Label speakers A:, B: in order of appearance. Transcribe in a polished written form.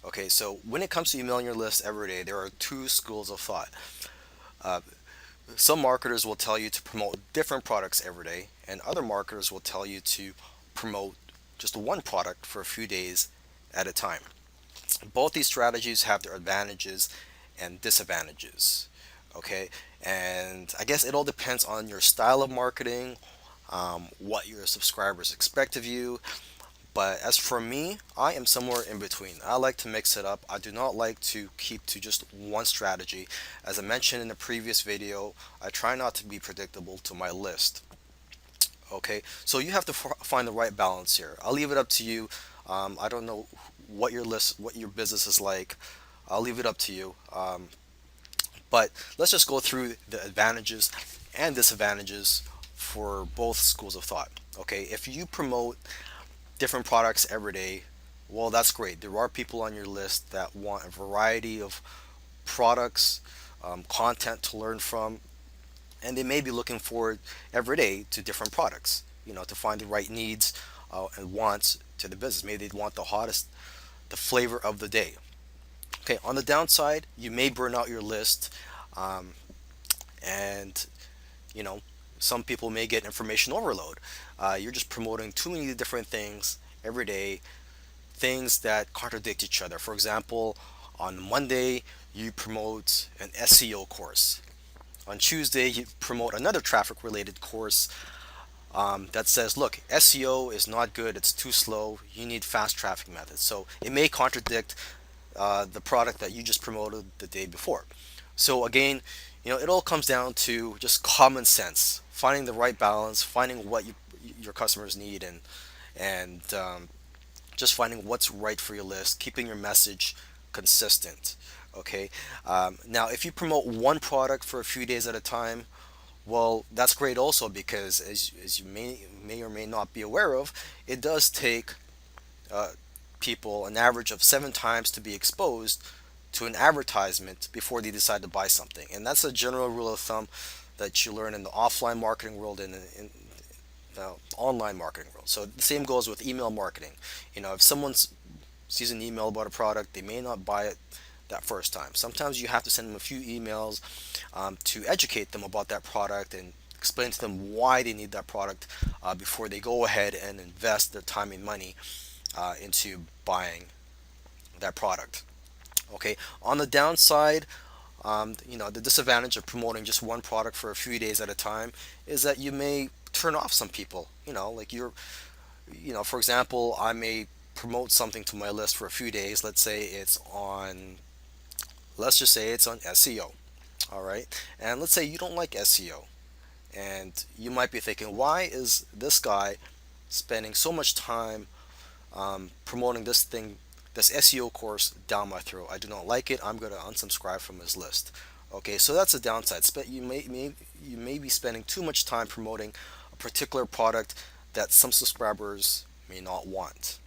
A: Okay, so when it comes to emailing your list every day, there are two schools of thought. Uh, some marketers will tell you to promote different products every day, and other marketers will tell you to promote just one product for a few days at a time. Both these strategies have their advantages and disadvantages. Okay, and I guess it all depends on your style of marketing, what your subscribers expect of you. But as for me, I am somewhere in between. I like to mix it up. I do not like to keep to just one strategy. As I mentioned in the previous video, I try not to be predictable to my list. Okay, so you have to find the right balance here. I'll leave it up to you. I don't know what your business is like. I'll leave it up to you. But let's just go through the advantages and disadvantages for both schools of thought. Okay, if you promote different products every day, well, that's great. There are people on your list that want a variety of products, content to learn from, and they may be looking forward every day to different products, to find the right needs and wants to the business. Maybe they want the hottest, the flavor of the day. Okay, on the downside, you may burn out your list, um, and you know, some people may get information overload. You're just promoting too many different things every day, things that contradict each other. For example, on Monday, you promote an SEO course. On Tuesday, you promote another traffic related course that says, look, SEO is not good, it's too slow, you need fast traffic methods. So it may contradict the product that you just promoted the day before. So again, it all comes down to just common sense, finding the right balance, finding what your customers need, and just finding what's right for your list, keeping your message consistent. Okay. Now, if you promote one product for a few days at a time, well, that's great also because as you may or may not be aware of, it does take uh, people an average of 7 times to be exposed to an advertisement before they decide to buy something. And that's a general rule of thumb that you learn in the offline marketing world and in the online marketing world. So the same goes with email marketing. If someone sees an email about a product, they may not buy it that first time. Sometimes you have to send them a few emails to educate them about that product and explain to them why they need that product before they go ahead and invest their time and money into buying that product. Okay, on the downside, the disadvantage of promoting just one product for a few days at a time is that you may turn off some people. Like for example, I may promote something to my list for a few days. Let's just say it's on SEO. All right, and let's say you don't like SEO, and you might be thinking, why is this guy spending so much time promoting this SEO course down my throat? I do not like it. I'm going to unsubscribe from his list. Okay, so that's a downside. You may be spending too much time promoting a particular product that some subscribers may not want.